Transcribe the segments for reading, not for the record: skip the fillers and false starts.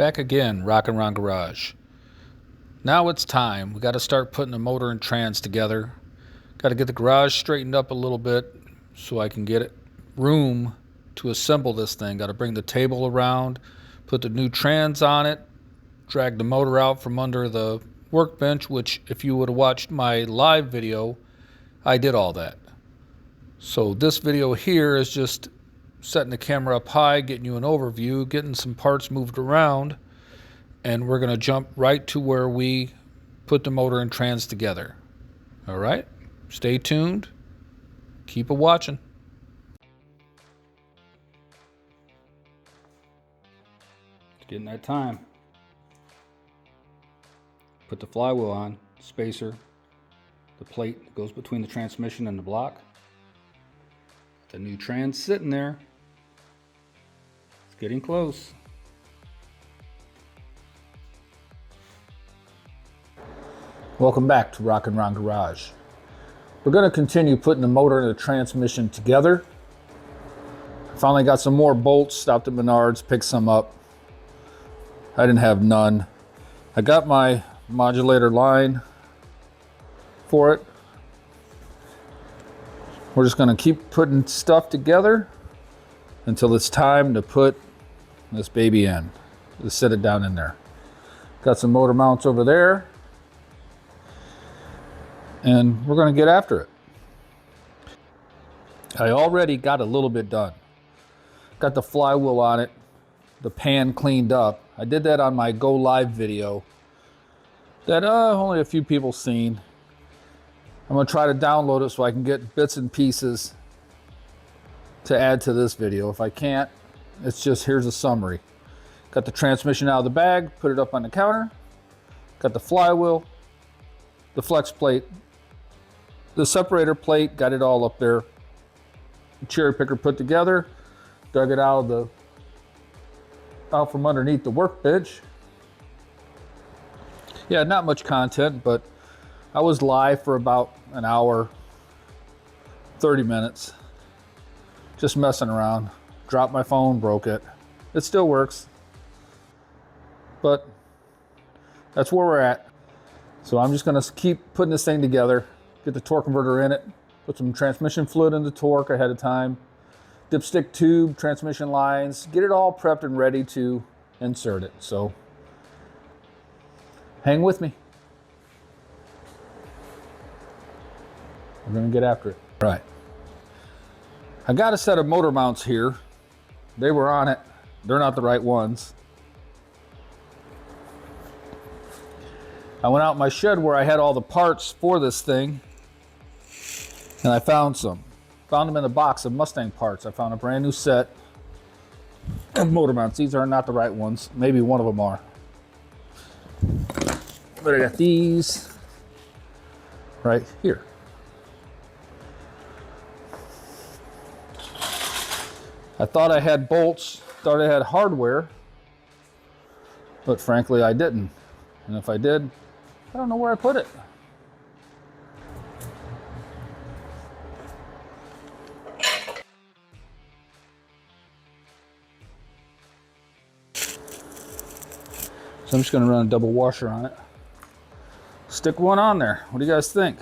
Back again, Rockin' Ron Garage. Now it's time. We got to start putting the motor and trans together. Got to get the garage straightened up a little bit so I can get room to assemble this thing. Got to bring the table around, put the new trans on it, drag the motor out from under the workbench, which if you would have watched my live video, I did all that. So this video here is just setting the camera up high, getting you an overview, getting some parts moved around, and we're going to jump right to where we put the motor and trans together. All right, stay tuned, keep it watching. It's getting that time. Put the flywheel on, spacer, the plate that goes between the transmission and the block. The new trans sitting there. It's getting close. Welcome back to Rockin' Ron Garage. We're going to continue putting the motor and the transmission together. I finally got some more bolts, stopped at Menards, picked some up. I didn't have none. I got my modulator line for it. We're just going to keep putting stuff together until it's time to put this baby in. Just set it down in there. Got some motor mounts over there, and we're going to get after it. I already got a little bit done. Got the flywheel on it, the pan cleaned up. I did that on my Go Live video that only a few people seen. I'm going to try to download it so I can get bits and pieces to add to this video. If I can't, it's just here's a summary. Got the transmission out of the bag, put it up on the counter. Got the flywheel, the flex plate, the separator plate, got it all up there. The cherry picker put together, dug it out from underneath the workbench. Yeah, not much content, but I was live for about an hour, 30 minutes, just messing around. Dropped my phone, broke it. It still works, but that's where we're at. So I'm just gonna keep putting this thing together, get the torque converter in it, put some transmission fluid in the torque ahead of time, dipstick tube, transmission lines, get it all prepped and ready to insert it. So hang with me. We're gonna get after it. All right. I got a set of motor mounts here. They were on it. They're not the right ones. I went out in my shed where I had all the parts for this thing, and I found some. Found them in a box of Mustang parts. I found a brand new set of motor mounts. These are not the right ones. Maybe one of them are. But I got these right here. I thought I had bolts, thought I had hardware, but frankly I didn't. And if I did, I don't know where I put it. So I'm just going to run a double washer on it. Stick one on there. What do you guys think?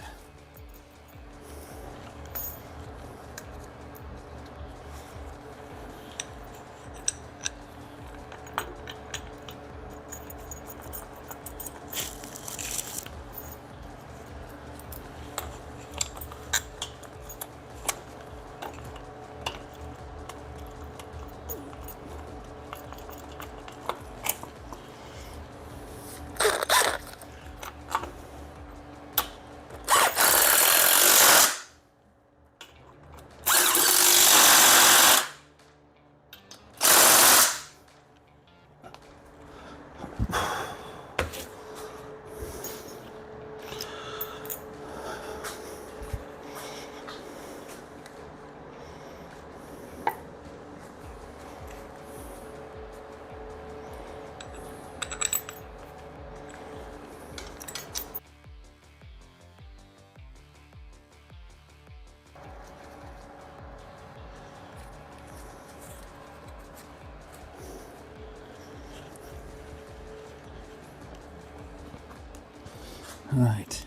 All right.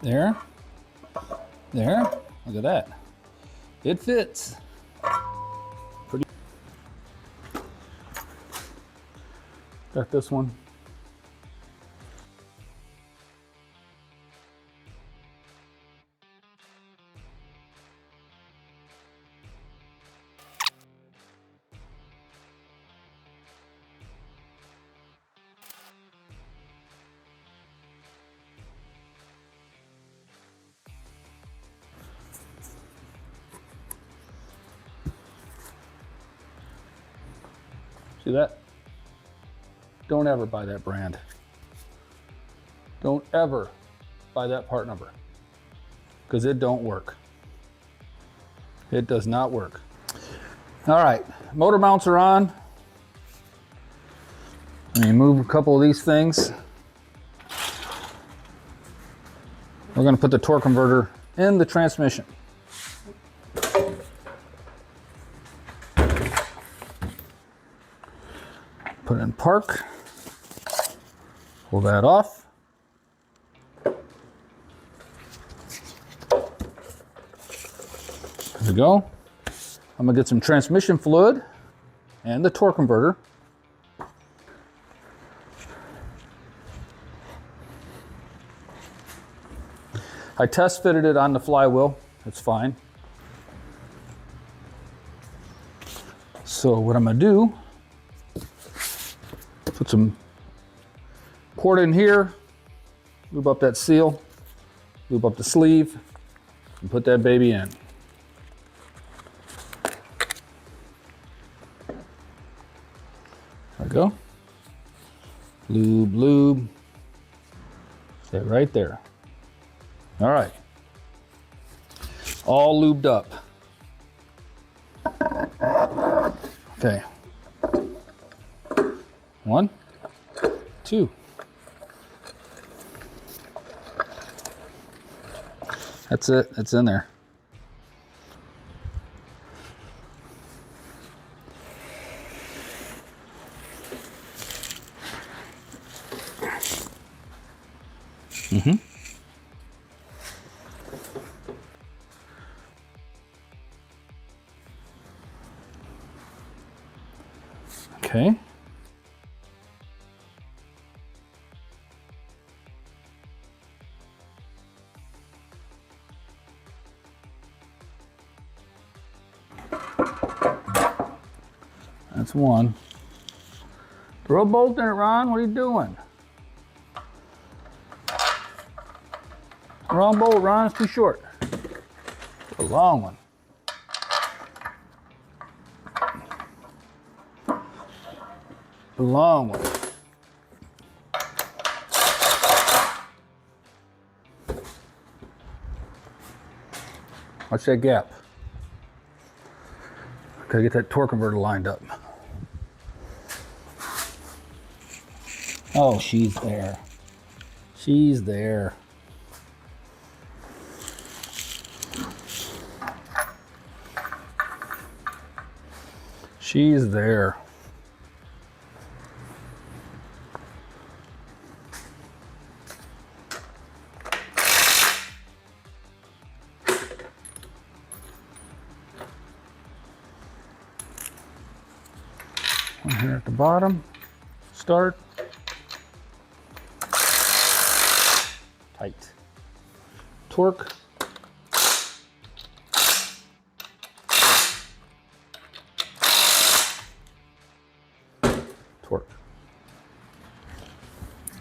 There. There. Look at that. It fits. Pretty. Got this one. See that? Don't ever buy that brand. Don't ever buy that part number, because it don't work. It does not work. All right, motor mounts are on. Let me move a couple of these things. We're going to put the torque converter in the transmission. Put it in park. Pull that off. There we go. I'm gonna get some transmission fluid and the torque converter. I test fitted it on the flywheel. It's fine. So what I'm gonna do, put some port in here, lube up that seal, lube up the sleeve, and put that baby in. There we go. Lube, lube. Stay right there. All right. All lubed up. Okay. 1, 2. That's it. It's in there. Okay. That's one. Throw a bolt in it, Ron. What are you doing? Wrong bolt, Ron. It's too short. A long one. A long one. Watch that gap. Gotta get that torque converter lined up. Oh, she's there. She's there. She's there. One here at the bottom. Start. Tight. Torque. Torque.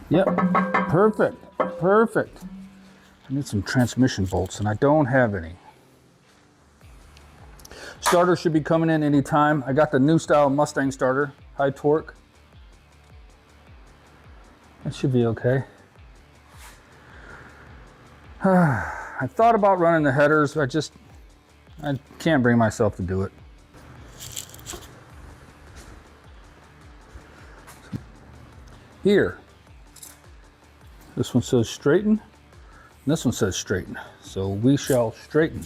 Yep, perfect, perfect. I need some transmission bolts and I don't have any. Starter should be coming in anytime. I got the new style Mustang starter, high torque. That should be okay. I thought about running the headers, I can't bring myself to do it. Here, this one says straighten, and this one says straighten. So we shall straighten.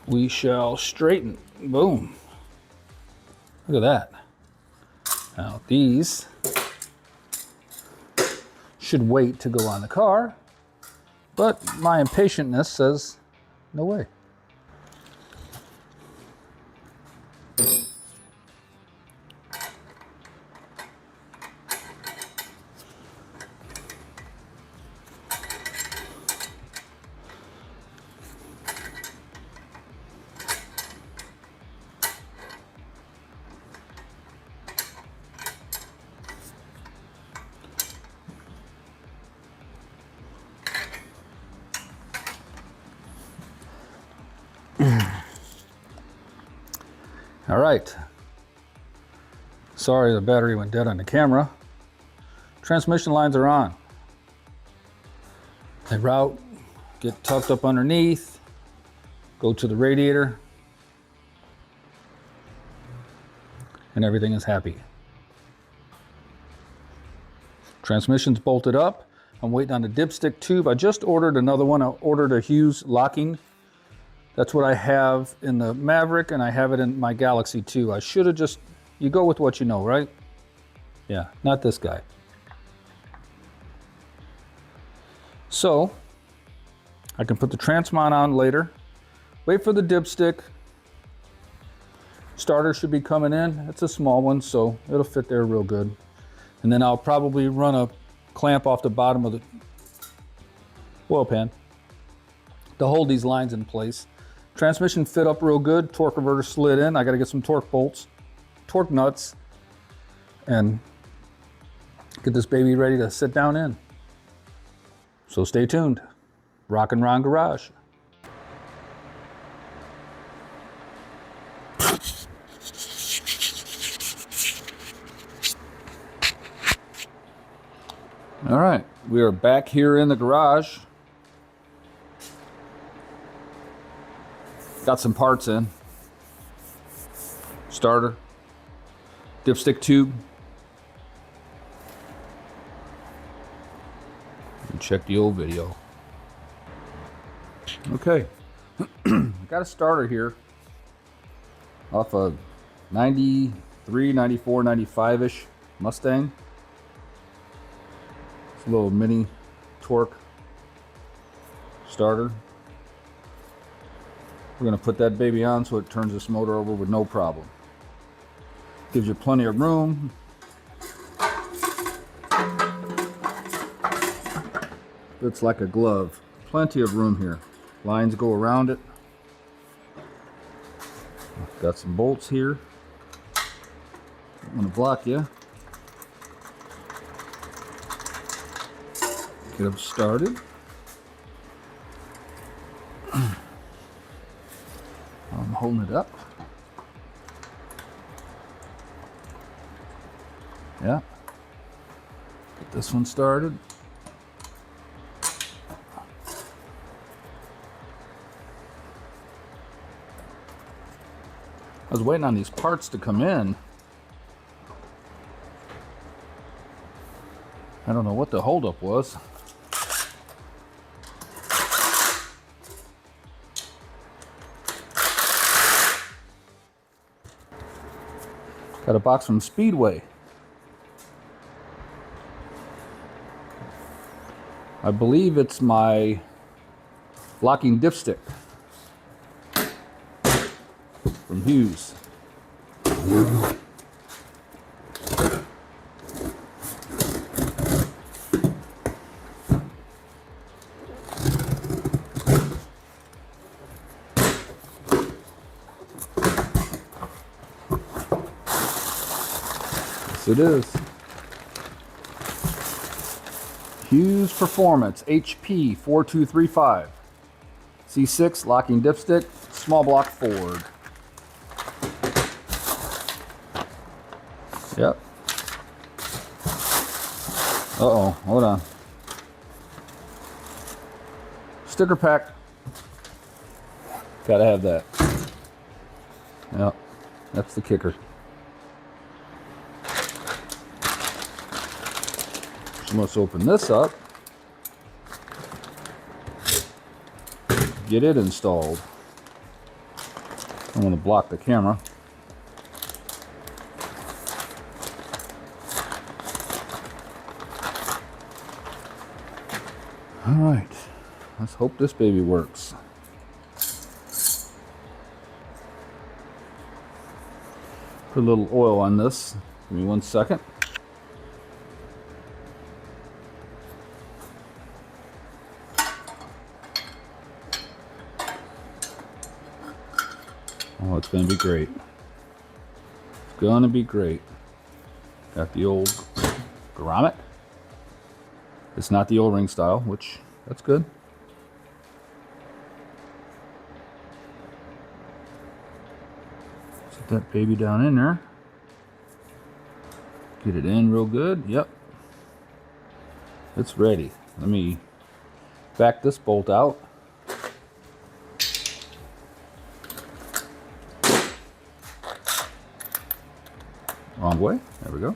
We shall straighten. Boom. Look at that. Now these should wait to go on the car, but my impatientness says no way. All right. Sorry the battery went dead on the camera. Transmission lines are on. They route, get tucked up underneath, go to the radiator, and everything is happy. Transmission's bolted up. I'm waiting on the dipstick tube. I just ordered another one. I ordered a Hughes locking. That's what I have in the Maverick, and I have it in my Galaxy too. I should have just, you go with what you know, right? Yeah, not this guy. So, I can put the transmon on later. Wait for the dipstick. Starter should be coming in. It's a small one, so it'll fit there real good. And then I'll probably run a clamp off the bottom of the oil pan to hold these lines in place. Transmission fit up real good. Torque converter slid in. I got to get some torque bolts, torque nuts, and get this baby ready to sit down in. So stay tuned. Rockin' Ron Garage. All right, we are back here in the garage. Got some parts in. Starter, dipstick tube. And check the old video. Okay, got a starter here off a 93, 94, 95-ish Mustang. It's a little mini torque starter. We're going to put that baby on so it turns this motor over with no problem. Gives you plenty of room. It's like a glove. Plenty of room here. Lines go around it. Got some bolts here. I'm going to block you. Get them started. I'm holding it up. Yeah. Get this one started. I was waiting on these parts to come in. I don't know what the holdup was. Got a box from Speedway. I believe it's my locking dipstick from Hughes. Yes, it is. Hughes Performance HP 4235. C6 locking dipstick, small block Ford. Yep. Uh-oh, hold on. Sticker pack. Gotta have that. Yep, that's the kicker. So let's open this up. Get it installed. I want to block the camera. All right, let's hope this baby works. Put a little oil on this. Give me 1 second. Oh, it's going to be great. It's going to be great. Got the old grommet. It's not the O-ring style, which, that's good. Set that baby down in there. Get it in real good. Yep. It's ready. Let me back this bolt out. Wrong way. There we go.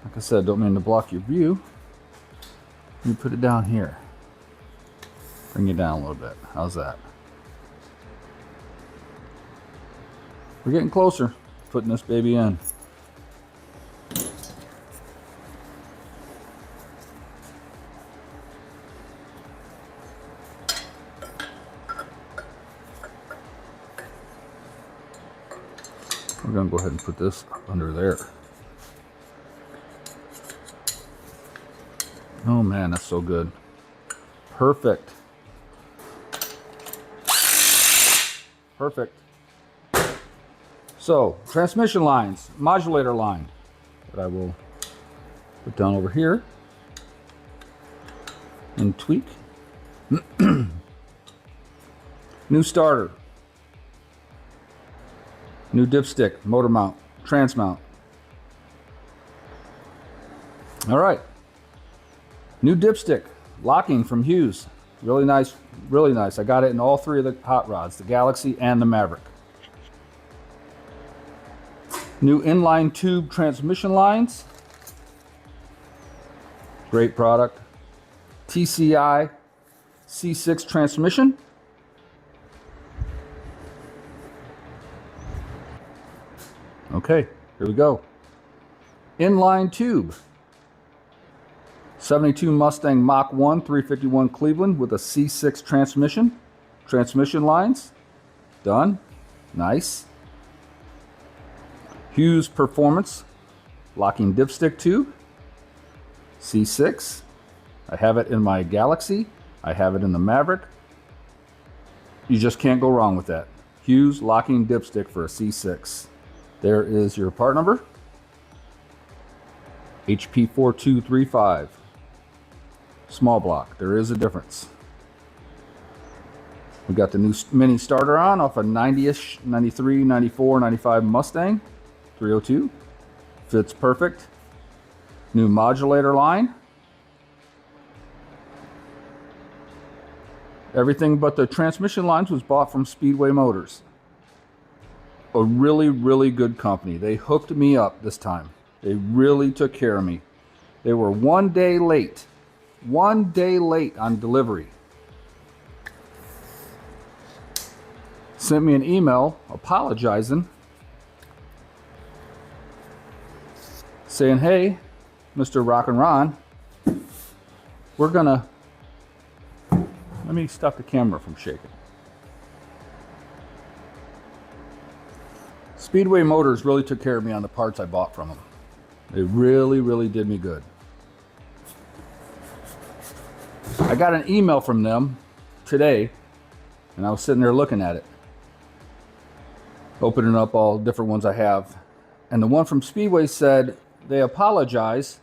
Like I said, don't mean to block your view. You put it down here. Bring it down a little bit. How's that? We're getting closer. Putting this baby in. We're going to go ahead and put this under there. Oh man, that's so good. Perfect. Perfect. So, transmission lines, modulator line that I will put down over here and tweak. New starter. New dipstick, motor mount, trans mount. All right. New dipstick, locking from Hughes. Really nice, really nice. I got it in all three of the hot rods, the Galaxy and the Maverick. New inline tube transmission lines. Great product. TCI C6 transmission. Okay, here we go. Inline tube. 72 Mustang Mach 1 351 Cleveland with a C6 transmission. Transmission lines. Done. Nice. Hughes Performance locking dipstick tube. C6. I have it in my Galaxy. I have it in the Maverick. You just can't go wrong with that. Hughes locking dipstick for a C6. There is your part number. HP4235. Small block. There is a difference. We got the new mini starter on off a 90-ish, 93, 94, 95 Mustang 302. Fits perfect. New modulator line. Everything but the transmission lines was bought from Speedway Motors. A really, really good company. They hooked me up this time. They really took care of me. They were 1 day late. 1 day late on delivery. Sent me an email apologizing, saying, hey, Mr. Rock and Ron, we're gonna, let me stop the camera from shaking. Speedway Motors really took care of me on the parts I bought from them. They really, really did me good. I got an email from them today, and I was sitting there looking at it, opening up all different ones I have. And the one from Speedway said they apologize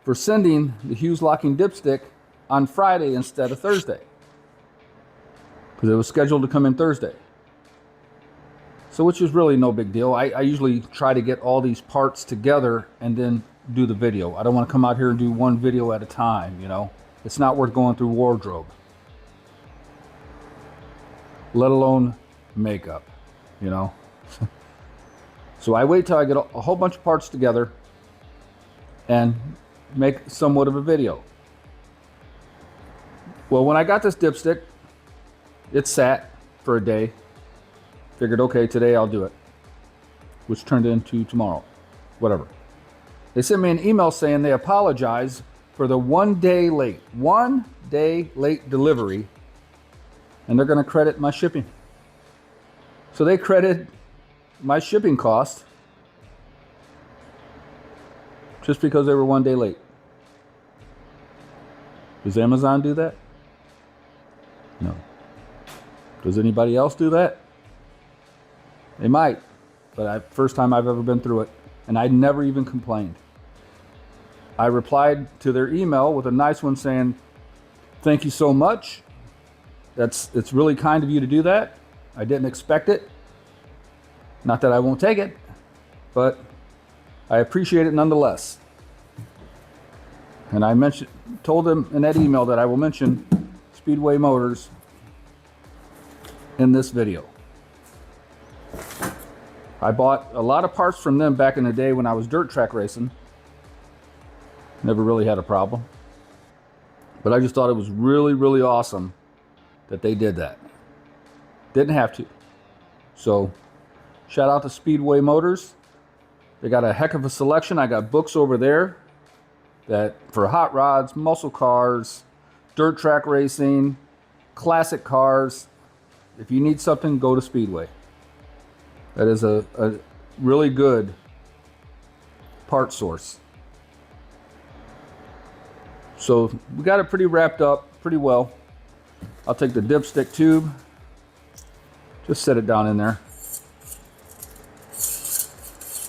for sending the Hughes locking dipstick on Friday instead of Thursday, because it was scheduled to come in Thursday. So which is really no big deal. I usually try to get all these parts together and then do the video. I don't want to come out here and do one video at a time, you know. It's not worth going through wardrobe, let alone makeup, you know. So I wait till I get a whole bunch of parts together and make somewhat of a video. Well, when I got this dipstick, it sat for a day. Figured, okay, today I'll do it, which turned into tomorrow, whatever. They sent me an email saying they apologize for the 1 day late delivery, and they're going to credit my shipping. So they credit my shipping cost just because they were 1 day late. Does Amazon do that? No. Does anybody else do that? They might, but first time I've ever been through it, and I never even complained. I replied to their email with a nice one saying, "Thank you so much. It's really kind of you to do that. I didn't expect it. Not that I won't take it, but I appreciate it nonetheless." And I told them in that email that I will mention Speedway Motors in this video. I bought a lot of parts from them back in the day when I was dirt track racing. Never really had a problem. But I just thought it was really, really awesome that they did that. Didn't have to. So, shout out to Speedway Motors. They got a heck of a selection. I got books over there that for hot rods, muscle cars, dirt track racing, classic cars. If you need something, go to Speedway. That is a really good part source. So we got it pretty wrapped up pretty well. I'll take the dipstick tube, just set it down in there.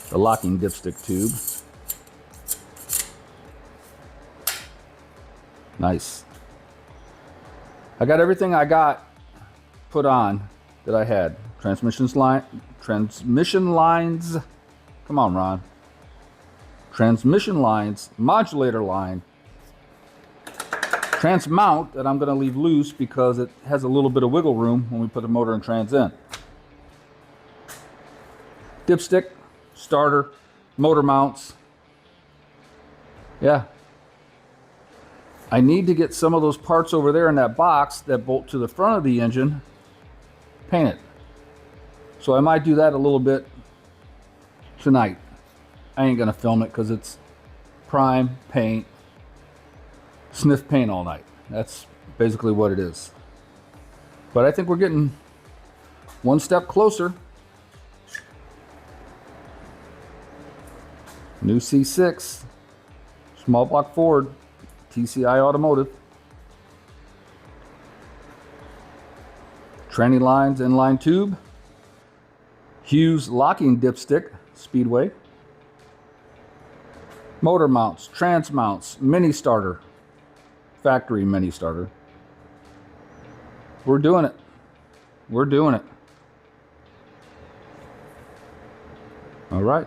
The locking dipstick tube. Nice. I got everything I got put on that I had. Transmission lines. Come on, Ron. Transmission lines, modulator line, transmount that I'm going to leave loose because it has a little bit of wiggle room when we put the motor and trans in. Dipstick, starter, motor mounts. Yeah. I need to get some of those parts over there in that box that bolt to the front of the engine painted. So I might do that a little bit tonight. I ain't going to film it because it's prime paint. Sniff paint all night. That's basically what it is. But I think we're getting one step closer. New C6, small block Ford, TCI Automotive. Tranny lines, inline tube. Hughes locking dipstick, Speedway. Motor mounts, trans mounts, mini starter. Factory mini starter. We're doing it. We're doing it. All right.